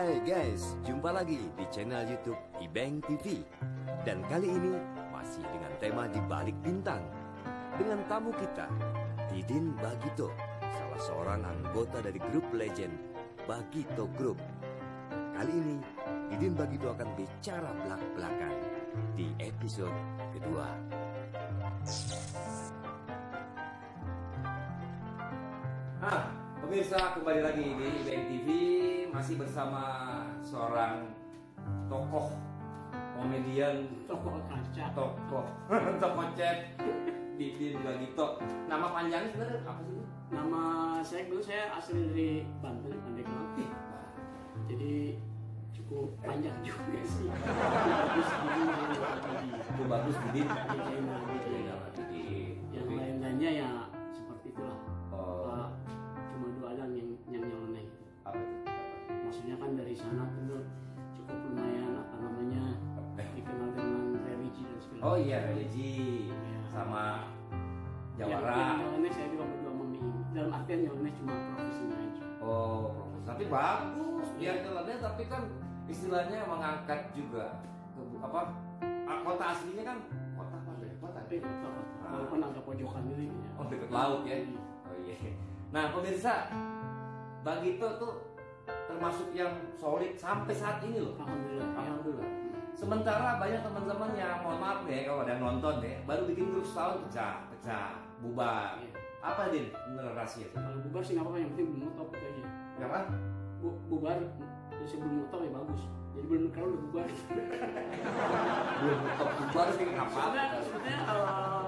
Hai guys, jumpa lagi di channel YouTube Ibeng TV. Dan kali ini masih dengan tema Di Balik Bintang. Dengan tamu kita, Didin Bagito, salah seorang anggota dari grup legend Bagito Group. Kali ini, Didin Bagito akan bicara belak-belakan di episode kedua. Pemirsa, kembali lagi di Ibeng TV, masih bersama seorang tokoh komedian, tokoh chat Didin Bagito. Nama panjangnya sebenarnya apa sih? Nama saya asli dari Banten, Pandeglang. Jadi cukup panjang juga sih. Bagus Didin. Yang lain-lainnya ya seperti itulah. Cuma dua alang yang nyeleneh. Apa itu? Maksudnya kan dari sana tuh cukup lumayan dikenal dengan religi dan segala. Oh iya, religi Ya. sama Yang jawara. nyeleneh saya juga berdua memilih. Dalam artian nyeleneh cuma profesinya aja. Oh, profesi. Tapi bagus dia jalannya, tapi kan istilahnya mengangkat juga ke kota aslinya kan kota apa ya? Kota. Tapi walaupun agak pojokan ini. Ya. Oh, dekat laut ya. Oh iya. Nah, pemirsa, Bagito tuh termasuk yang solid sampai saat ini loh. Alhamdulillah. Sementara banyak teman-teman yang mohon maaf ya kalau ada yang nonton deh, baru bikin grup setahun pecah, bubar. Iya. Apa Din? Bener rahasia. Kalau bubar sih nggak apa-apa, yang penting belum ngetop itu aja. Kenapa? Bubar sebelum ngetop ya bagus. Jadi belum kalau udah bubar. Belum top bubar sih ngapa? Sebenarnya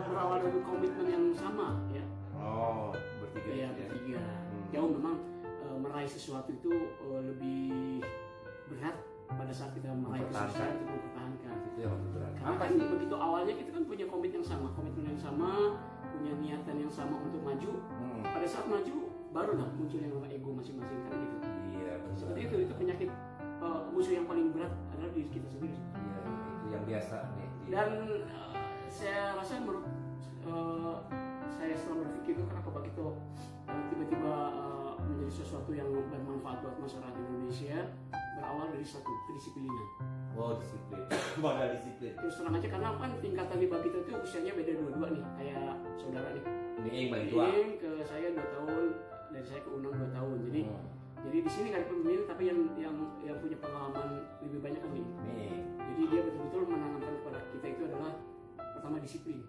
berawal dari komitmen yang sama ya. Oh, bertiga Ya bertiga. Jauh memang meraih sesuatu itu lebih berat pada saat kita meraih sesuatu untuk mempertahankan. Itu yang lebih berat. Karena kan begitu awalnya kita kan punya komitmen yang sama, punya niatan yang sama untuk maju. Pada saat maju barulah muncul yang namanya ego masing-masing kan gitu. Iya, betul. Seperti itu penyakit musuh yang paling berat adalah diri kita sendiri. Iya, itu yang biasa nih. Dan saya rasa menurut saya setelah berpikir itu kenapa Bagito tiba-tiba menjadi sesuatu yang bermanfaat buat masyarakat Indonesia, berawal dari satu kedisiplinan. Oh, disiplin. Modal disiplin. Terus terang aja karena kan tingkatan di Bagito itu usianya beda dua nih, kayak saudara nih. Ini paling tua. Ini ke saya 2 tahun, dari saya ke Unang 2 tahun. Jadi di sini nggak ada pemimpin, tapi yang punya pengalaman lebih banyak kan nih. Jadi dia betul-betul menanamkan kepada kita itu adalah pertama disiplin.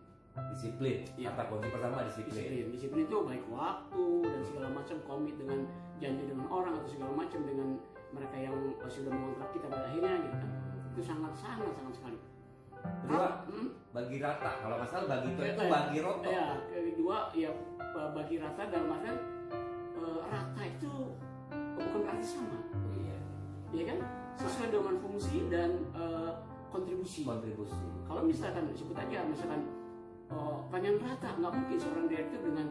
Ya. Kata kunci pertama disiplin. Disiplin itu baik waktu dan segala macam, komit dengan janji dengan orang atau segala macam dengan mereka yang sudah mengontrak kita pada akhirnya gitu kan. Itu sangat sekali. Kedua, bagi rata. Kalau nggak salah Bagito itu bagi roto. Ya, kedua ya bagi rata dalam artian rata itu bukan berarti sama. Iya. Iya kan? Sesuai dengan fungsi dan kontribusi. Kalau misalkan sebut aja pengen rata, nggak mungkin seorang direktur dengan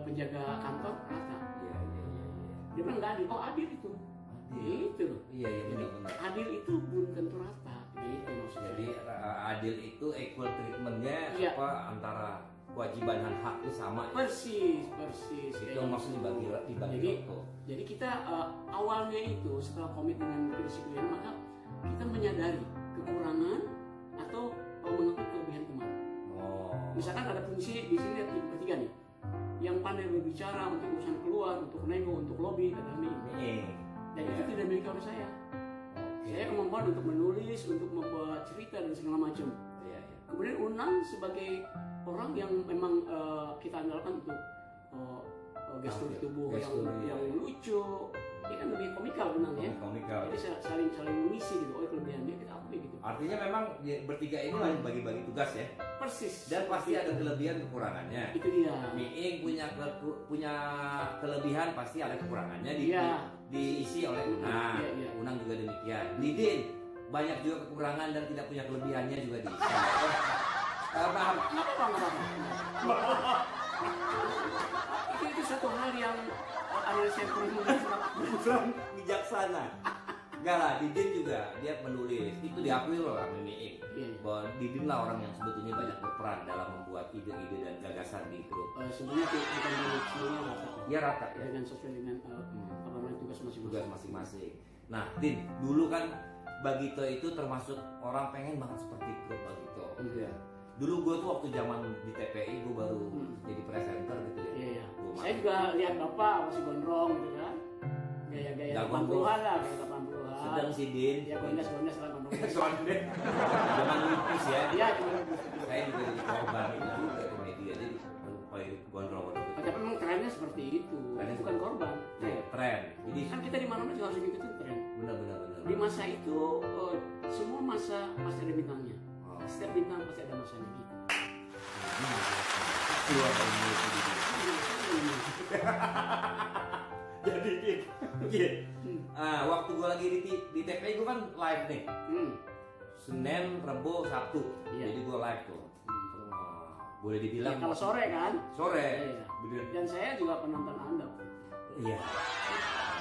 penjaga kantor rata. Iya. Dia bilang nggak adil. Oh adil itu. Itu loh. Iya benar. Adil itu belum tentu rata. Itu maksudnya. Jadi adil itu equal treatmentnya antara kewajiban dan hak itu sama. Persis. Itu maksudnya dibagi roto. Jadi kita awalnya itu setelah komit dengan kedisiplinan, maka kita menyadari kekurangan atau mengakui kelebihan teman. Misalkan ada fungsi di sini bertiga nih, yang pandai berbicara untuk urusan keluar, untuk nego, untuk lobby, adalah ini. Dan itu tidak milik oleh saya. Saya kemampuan untuk menulis, untuk membuat cerita dan segala macam. Kemudian Unang sebagai orang yang memang kita andalkan untuk gestur tubuh yang lucu. Dia kan lebih komikal Unang ya. Jadi saling mengisi gitu. Oh kelebihan dia kita akui gitu. Artinya memang bertiga ini lagi bagi-bagi tugas ya. Persis. Dan pasti ada kelebihan kekurangannya. Itu dia. Miing punya kelebihan, pasti ada kekurangannya diisi oleh Unang. Unang juga demikian. Didin banyak juga kekurangan dan tidak punya kelebihannya juga diisi. Paham? Itu satu hal yang analis yang kurang bijaksana. Enggak lah, Didin juga dia menulis. Itu diakui loh orang Miing. Bahwa Didin lah orang yang sebetulnya banyak berperan dalam membuat ide-ide dan gagasan di grup. Sebenarnya bukan semuanya rata. Ya rata ya. Dengan sesuai dengan tugas masing-masing. Nah, Din, dulu kan Bagito itu termasuk orang pengen banget seperti grup Bagito. Iya. Dulu gue tuh waktu zaman di TPI gue baru jadi presenter gitu ya. Iya. Saya juga lihat Bapak masih gondrong gitu kan. Gaya-gaya 80-an lah, gaya 80-an. Sedang si Din. Ya gondes-gondes lah gondrong. Soalnya zaman lupus ya. Iya, cuma Saya juga jadi korban itu juga di media jadi gondrong waktu itu. tapi memang trennya seperti itu. Trennya Bukan korban. Iya, tren. Jadi Kan kita di mana-mana juga harus ngikutin tren. benar. Di masa itu semua masa pasti ada bintangnya. Oh. Setiap bintang pasti ada masanya gitu. Keluar dari mulut gitu. Jadi waktu gue lagi di TPI gue kan live nih. Senin, Rebo, Sabtu. Iya. Jadi gue live tuh. Boleh dibilang Ya, kalau sore kan? Sore. Iya. Bener. Dan saya juga penonton Anda. Iya.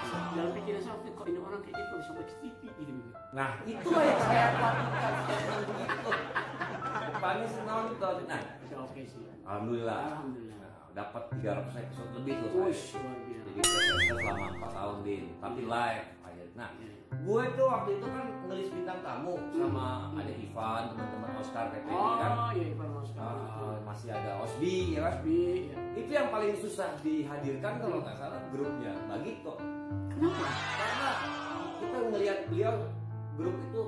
Dalam pikiran saya kok ini orang kayak gitu sampai ke TV gitu. Nah, itulah yang saya lakukan sekarang begitu. Depannya nonton. Nah, Bisa oke sih. alhamdulillah. Alhamdulillah. Dapat 300 episode lebih tuh Wush, saya. luar biasa. Jadi presenter selama 4 tahun Din, tapi live aja. Nah, gue tuh waktu itu kan ngelis bintang tamu sama ada Ivan, teman-teman Oscar TPI kan. Oh iya, Ivan Oscar. Masih ada Osbi ya kan. Iya. Itu yang paling susah dihadirkan kalau nggak salah grupnya Bagito. Kenapa? Karena kita ngelihat beliau grup itu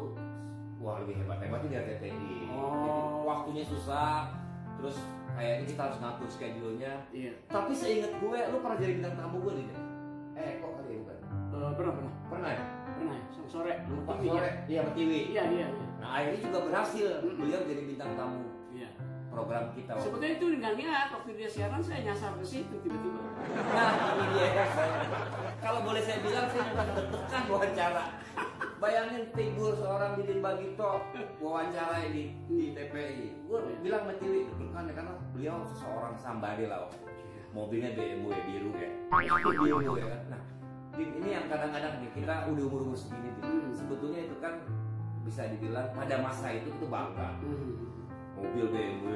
wah lebih hebat-hebatnya di RCTI. Oh. Waktunya susah, terus kayaknya kita harus ngatur schedule-nya. Iya. Tapi seingat gue, lu pernah jadi bintang tamu gue nih? Kok kali ya bukan? Pernah. Pernah ya? Pernah ya, sore. Lupa TV, sore. ya? Iya, sama TV. Iya. Nah akhirnya juga berhasil beliau jadi bintang tamu Iya. program kita. Sebetulnya itu nggak niat waktu dia siaran saya nyasar ke situ tiba-tiba. Nah ini dia ya saya. Kalau boleh saya bilang saya juga deg-degan wawancara. Bayangin figur seorang Didin Bagito wawancara di TPI. Gue bilang sama TV deg-degan ya karena beliau seseorang sambade lah. Mobilnya BMW biru ya. Biru ya kan. Nah Din, ini yang kadang-kadang nih kita udah umur segini Din. Sebetulnya itu kan bisa dibilang pada masa itu bangga. Mobil BMW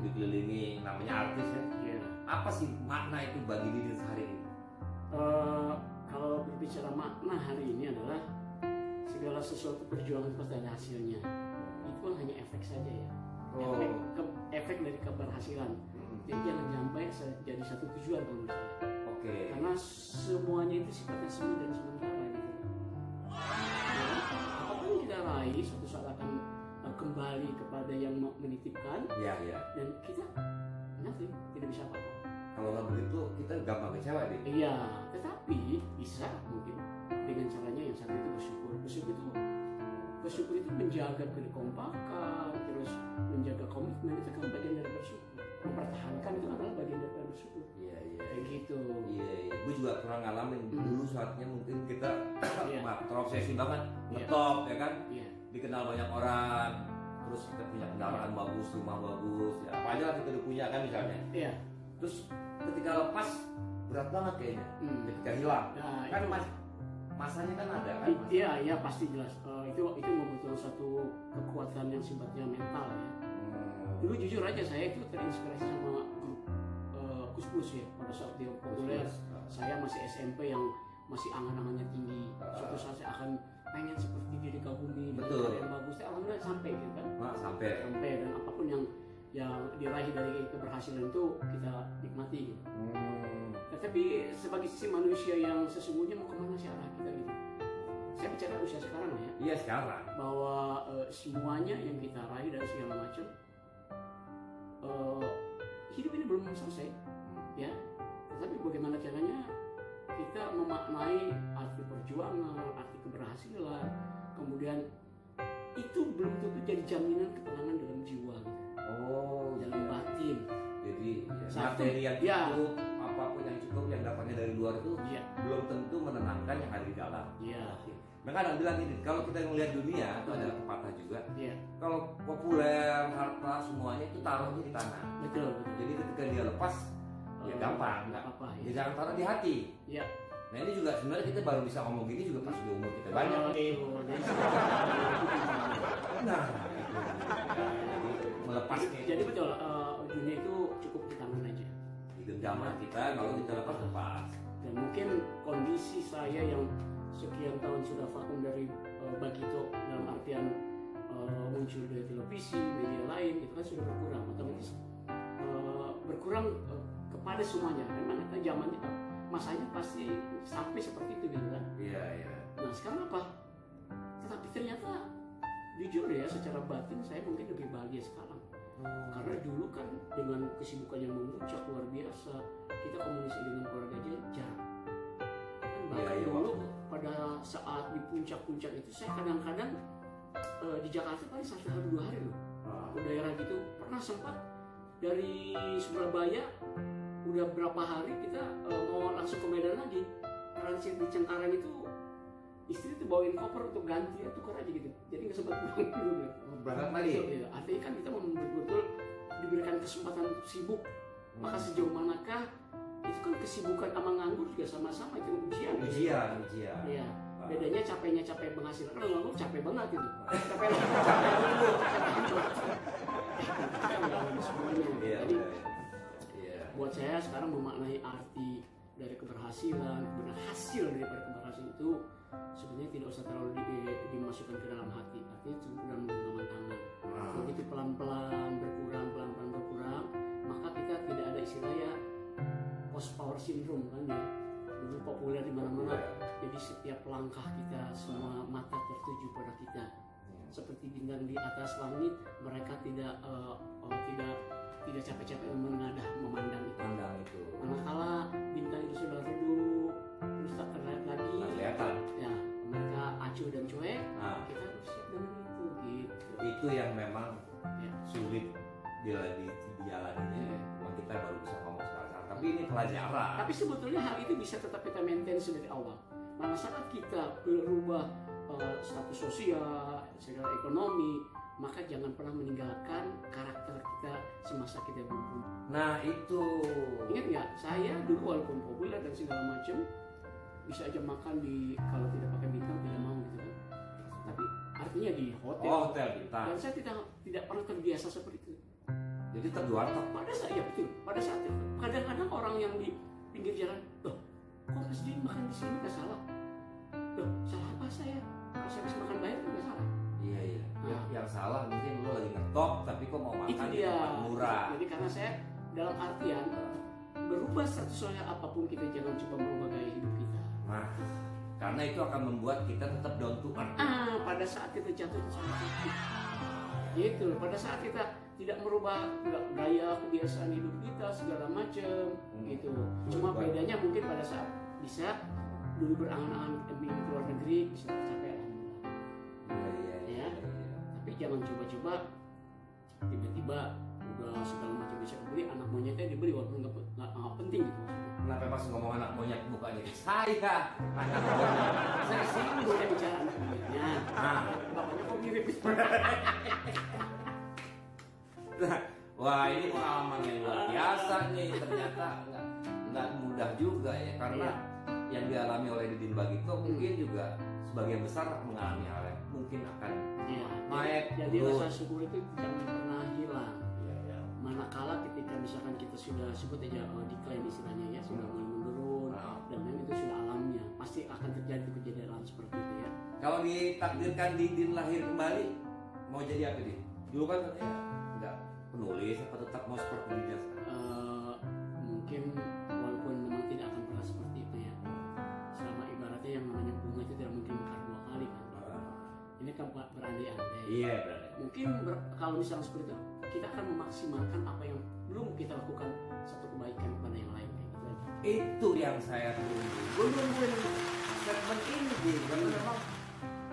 dikelilingi namanya artis ya. Iya. Apa sih makna itu bagi Didin sehari ini? Kalau berbicara makna hari ini adalah segala sesuatu perjuangan pasti ada hasilnya. Itu kan hanya efek saja ya. Efek dari keberhasilan. Jadi jangan sampai jadi satu tujuan kalau menurut saya. Oke. Karena semuanya itu sifatnya semu dan sementara gitu. Apapun yang kita raih suatu saat akan kembali kepada yang menitipkan. Iya. Dan kita nothing, tidak bisa apa-apa. Kalau nggak begitu kita gampang kecewa deh. Iya, tetapi bisa mungkin dengan caranya yang satu itu bersyukur. Bersyukur itu menjaga kekompakan, terus menjaga komitmen itu kan bagian dari bersyukur. Mempertahankan itu adalah bagian dari bersyukur. Iya. Kayak gitu. Iya. Gue juga pernah ngalamin dulu saatnya mungkin kita Iya. terobsesi banget Iya. ngetop ya kan. Iya. Dikenal banyak orang. Terus kita punya kendaraan bagus, rumah bagus, ya apa aja lah kita udah punya kan misalnya. Iya. Terus ketika lepas berat banget kayaknya. Ketika hilang. Nah, Kan itu- masanya kan ada kan. Iya pasti jelas. Itu membutuhkan satu kekuatan yang sifatnya mental ya. Dulu jujur aja saya itu terinspirasi sama grup Kus-Kus ya pada saat dia populer. Saya masih SMP yang masih angan-angannya tinggi. Suatu saat saya akan pengen seperti Didi Kagumi, Betul. yang bagus. Alhamdulillah sampai gitu kan. Sampai. Dan apapun yang diraih dari keberhasilan itu kita nikmati gitu. Tetapi sebagai sisi manusia yang sesungguhnya mau kemana sih arah kita gitu. Saya bicara usia sekarang ya. Iya sekarang. Bahwa semuanya yang kita raih dan segala macam hidup ini belum selesai ya, tetapi bagaimana caranya kita memaknai arti perjuangan, arti keberhasilan, kemudian itu belum tentu jadi jaminan ketenangan dalam jiwa gitu. Dalam batin. Jadi Satu, materi yang ya. cukup, apapun yang cukup yang dapatnya dari luar itu Iya. belum tentu menenangkan yang ada di dalam. Iya. Maka ada bilang ini, kalau kita melihat dunia itu ada pepatah juga. Iya. Kalau populer, harta semuanya itu taruhnya di tangan. Betul. Jadi ketika dia lepas, ya gampang. Nggak apa-apa Ya ya. jangan taruh di hati. Iya. Nah ini juga sebenarnya kita baru bisa ngomong gini juga pas di umur kita banyak. Nah, itu melepasnya. Jadi betul, dunia itu cukup di tangan aja. Di genggaman kita kalau kita lepas. Dan mungkin kondisi saya yang sekian sekian tahun sudah vakum dari Bagito dalam artian muncul dari televisi, media lain, itu kan sudah berkurang, otomatis berkurang kepada semuanya. Memang zamannya masanya pasti sampai seperti itu gitu kan. Iya, iya. Nah sekarang apa? Tetapi ternyata jujur ya, secara batin saya mungkin lebih bahagia sekarang. Karena dulu kan dengan kesibukan yang memuncak luar biasa, kita komunikasi dengan keluarga aja jarang. Bahkan dulu pada saat di puncak-puncak itu saya kadang-kadang di Jakarta paling 1 hari 2 hari loh. Ke daerah gitu pernah sempat dari Surabaya udah berapa hari kita mau langsung ke Medan lagi. Transit di Cengkareng itu istri tuh bawain koper untuk ganti ya, tukar aja gitu. Jadi nggak sempat pulang dulu. Berangkat lagi. Ya, artinya kan kita betul-betul diberikan kesempatan untuk sibuk. Maka sejauh manakah itu kan kesibukan sama nganggur juga sama-sama itu ujian. Ujian. Iya. Bedanya capek penghasilan. Kalau nganggur capek banget gitu. Capek dulu. Jadi buat saya sekarang memaknai arti dari keberhasilan, hasil daripada keberhasilan itu sebenarnya tidak usah terlalu dimasukkan ke dalam hati. Artinya cukup dalam genggaman tangan. Begitu pelan-pelan berkurang, maka kita tidak ada istilahnya post power syndrome kan ya. Dulu populer di mana-mana. Jadi setiap langkah kita semua mata tertuju pada kita. Seperti bintang di atas langit, mereka tidak capek-capek memandang itu. Manakala bintang itu sudah redup, terus tak terlihat lagi, kelihatan. Ya, mereka acuh dan cuek. Kita harus siap dengan itu. Gitu. Itu yang memang sulit dijalani. Kita baru bisa ngomong sekarang. Tapi ini pelajaran. Tapi sebetulnya hal itu bisa tetap kita maintain dari awal. Pada saat kita berubah status sosial, secara ekonomi, maka jangan pernah meninggalkan karakter kita semasa kita belum. Nah itu. Ingat nggak? Saya dulu walaupun populer dan segala macam, bisa aja makan di kalau tidak pakai bintang tidak mau gitu kan. Tapi artinya di hotel. Oh, hotel bintang. Dan saya tidak pernah terbiasa seperti itu. Jadi terjual pada saat ya betul. Pada saat itu kadang-kadang orang yang di pinggir jalan, loh, kok Mas Din makan di sini nggak salah? Loh, salah apa saya? Kalau saya bisa makan bayar nggak salah. Iya. Yang salah mungkin lo lagi ngetop tapi kok mau makan itu di dia. tempat murah. Jadi karena saya dalam artian berubah status sosial apapun, kita jangan coba merubah gaya hidup kita. Nah, karena itu akan membuat kita tetap down to earth. Pada saat kita jatuh ke sakit. Gitu. Pada saat kita tidak merubah gaya kebiasaan hidup kita segala macam gitu. Cuma bedanya mungkin pada saat bisa dulu berangan-angan ingin keluar negeri bisa tercapai alhamdulillah. Iya. Tapi jangan coba-coba tiba-tiba udah segala macam bisa dibeli, anak monyetnya dibeli walaupun nggak penting gitu. Kenapa pas ngomong anak monyet bukannya saya anak monyet? Saya singgung saya bicara anak monyetnya. Bapaknya kok mirip. Wah ini pengalaman yang luar biasa nih, ternyata nggak mudah juga ya, karena yang dialami oleh Didin Bagito mungkin juga sebagian besar mengalami hal yang mungkin akan naik. Jadi rasa syukur itu jangan pernah hilang. Manakala ketika misalkan kita sudah sebut aja decline istilahnya ya, sudah mulai menurun dan memang itu sudah alamnya, pasti akan terjadi kejadian seperti itu ya. Kalau ditakdirkan Didin lahir kembali, mau jadi apa Din? Dulu kan nggak penulis, apa tetap mau seperti dia sekarang? Mungkin walaupun memang tidak akan pernah seperti itu ya. Selama ibaratnya yang namanya bunga itu tidak mungkin mekar 2 kali kan. Ini kan berandai-andai. Iya berandai. Mungkin kalau misalnya seperti itu, kita akan memaksimalkan apa yang belum kita lakukan, satu kebaikan kepada yang lain kayak gitu aja. Itu yang saya tunggu. Gue nungguin segmen ini Din, karena memang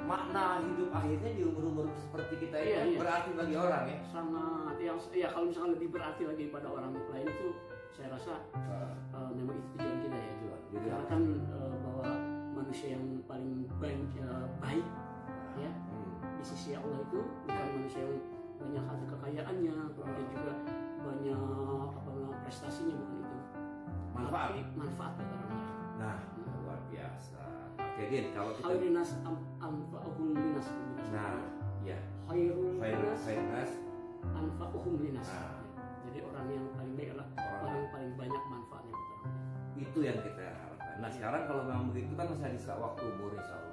makna hidup akhirnya di umur-umur seperti kita ini berarti bagi orang ya. Sangat ya kalau misalkan lebih berarti lagi pada orang lain itu saya rasa memang itu tujuan kita ya. Jadi karena kan bahwa manusia yang paling baik ya di sisi Allah itu bukan manusia yang banyak harta kekayaannya, kemudian juga banyak prestasinya, bukan itu. Manfaat buat orang lain. Nah, luar biasa. Oke Din, kalau kita Khairinas anfa'uhum linas. Nah, ya. Khairul nas anfa'uhum linas. Jadi orang yang paling baik adalah orang yang paling banyak manfaatnya buat orang lain. Itu yang kita harapkan. Nah sekarang kalau memang begitu kan masih ada sisa waktu umur insya Allah.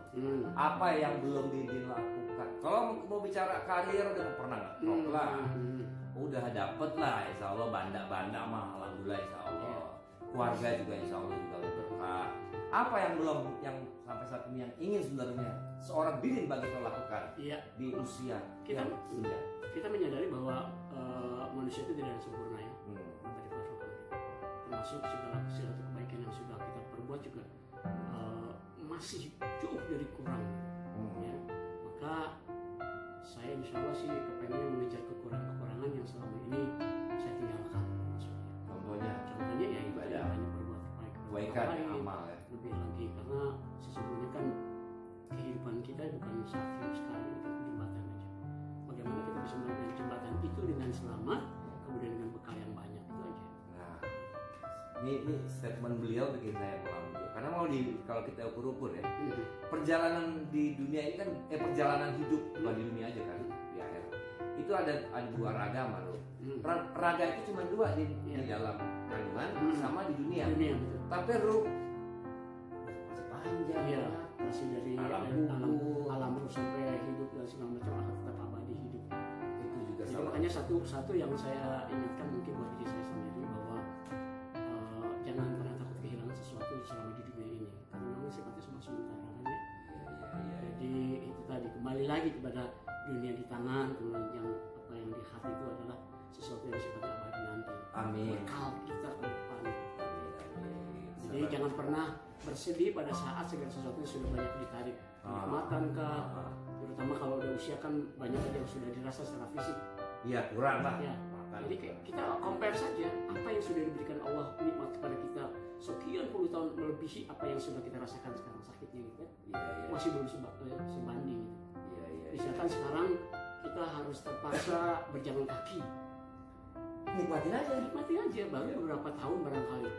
Apa yang belum Didin lakukan? Kalau mau bicara karir udah pernah nggak? Lah, udah dapet lah insya Allah, banda mah alhamdulillah insya Allah. Keluarga juga insya Allah juga berkah. Apa yang belum, yang sampai saat ini yang ingin sebenarnya seorang Didin Bagito lakukan di usia kita menyadari bahwa manusia itu tidak ada sempurna ya. Termasuk segala kebaikan yang sudah kita perbuat juga masih jauh dari kurang. Ya. Maka saya insya Allah sih kepengen mengejar kekurangan yang selama ini saya tinggalkan. Contohnya ya ibadah, berbuat kebaikan, amal ya. Lebih lagi karena sesungguhnya kan kehidupan kita bukan saat hidup sekarang itu jembatan aja. Bagaimana kita bisa melakukan jembatan itu dengan selamat, kemudian dengan bekal yang banyak itu aja. Nah, ini statement beliau bikin saya mengambil. Karena kalau kita ukur-ukur ya, perjalanan di dunia ini kan perjalanan hidup bukan di dunia aja kan, di akhir. Itu ada dua ragam loh. Raga itu cuma dua di dalam kandungan sama di dunia. Tapi ruh masih panjang. Masih dari alam sampai hidup dan segala macam akan tetap abadi hidup. Itu juga sama. Makanya satu yang saya ingatkan mungkin buat diri saya sendiri bahwa jangan pernah takut kehilangan sesuatu selama di dunia ini karena memang sifatnya semua sementara kan ya. Jadi itu tadi kembali lagi kepada dunia di tangan, kemudian yang di hati itu adalah sesuatu yang sifatnya abadi nanti. Amin. Bekal kita ke depan. Jadi jangan pernah bersedih pada saat segala sesuatu yang sudah banyak ditarik. Kenikmatan kah, terutama kalau udah usia kan banyak yang sudah dirasa secara fisik. Iya kurang lah. Ya. Jadi kita compare saja apa yang sudah diberikan Allah nikmat kepada kita sekian puluh tahun melebihi apa yang sudah kita rasakan sekarang sakitnya gitu. Masih belum sebanding. Misalkan sekarang kita harus terpaksa berjalan kaki. Nikmatin aja baru beberapa tahun barangkali.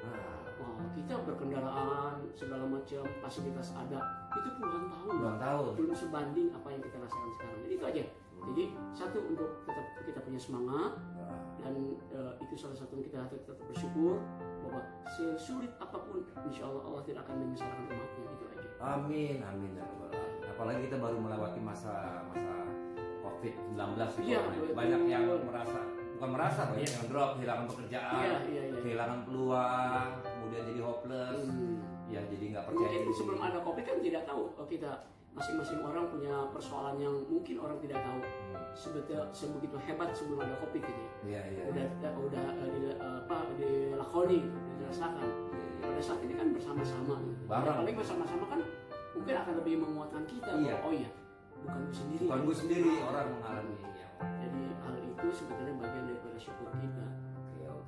Kita berkendaraan segala macam fasilitas ada itu puluhan tahun belum sebanding apa yang kita rasakan sekarang. Jadi itu aja. Jadi satu untuk tetap kita punya semangat dan itu salah satu yang kita tetap bersyukur bahwa sesulit apapun insya Allah tidak akan menyesalkan umatnya. Itu aja. Amin. Apalagi kita baru melewati masa COVID-19 banyak yang banyak yang drop, kehilangan pekerjaan, kehilangan peluang, kemudian jadi hopeless, jadi nggak percaya diri. Sebelum ada COVID kan tidak tahu kita masing-masing orang punya persoalan yang mungkin orang tidak tahu sebegitu hebat sebelum ada COVID gitu. Udah dilakoni, dirasakan. Pada saat ini kan bersama-sama. Apalagi bersama-sama kan mungkin akan lebih menguatkan kita. Bukan gue sendiri orang mengalami. Jadi hal itu sebetulnya bagian daripada syukur kita.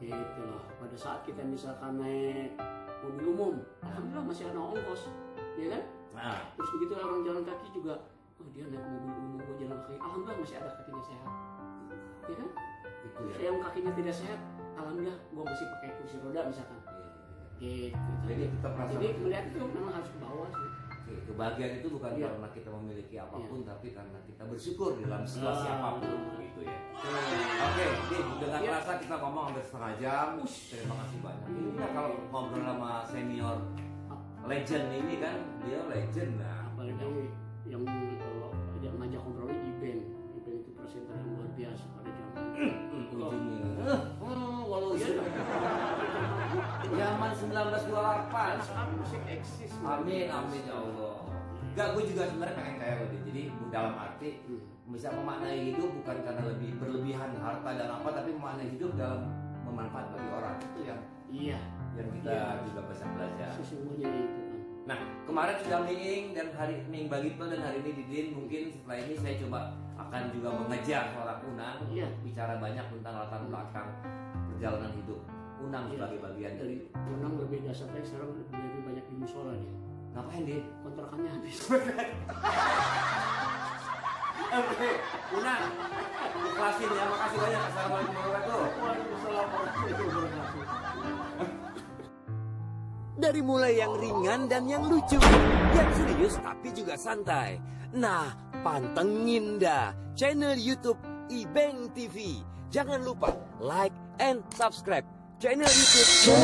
Gitu loh. Pada saat kita misalkan naik mobil umum, alhamdulillah masih ada ongkos, ya kan? Terus begitu orang jalan kaki juga, dia naik mobil umum, gue jalan kaki, alhamdulillah masih ada kakinya sehat, ya kan? Yang kakinya tidak sehat, alhamdulillah gue masih pakai kursi roda misalkan. Gitu. Jadi melihat itu memang harus ke bawah sih. Kebahagiaan itu bukan karena kita memiliki apapun, tapi karena kita bersyukur dalam situasi apapun, gitu ya. Oke, dengan rasa kita ngomong hampir setengah jam. Terima kasih banyak. Ini kalau ngobrol sama senior legend ini kan, dia legend lah. Apalagi yang ngajak ngobrolnya Iben itu presenter yang luar biasa pada zaman ujungnya. Walau zaman 1928 sekarang musik eksis. Amin ya Allah. Enggak, gue juga sebenarnya pengen kayak lo deh. Jadi dalam arti bisa memaknai hidup bukan karena berlebihan harta dan apa, tapi memaknai hidup dalam memanfaat bagi orang. Itu yang kita juga bisa belajar. Sesungguhnya itu kan. Nah, kemarin sudah Miing dan hari Miing Bagito dan hari ini Didin. Mungkin setelah ini saya coba akan juga mengejar seorang Unang, bicara banyak tentang latar belakang perjalanan hidup Unang sebagai bagian dari Unang. Lebih dasar lagi sekarang lebih banyak di musola dia. Ngapain dia? Kontrakannya habis. Oke, Unang, ikhlasin ya. Makasih banyak. Assalamualaikum warahmatullahi wabarakatuh. Dari mulai yang ringan dan yang lucu, yang serius tapi juga santai. Nah, pantengin dah channel YouTube Ibeng TV. Jangan lupa like and subscribe channel YouTube.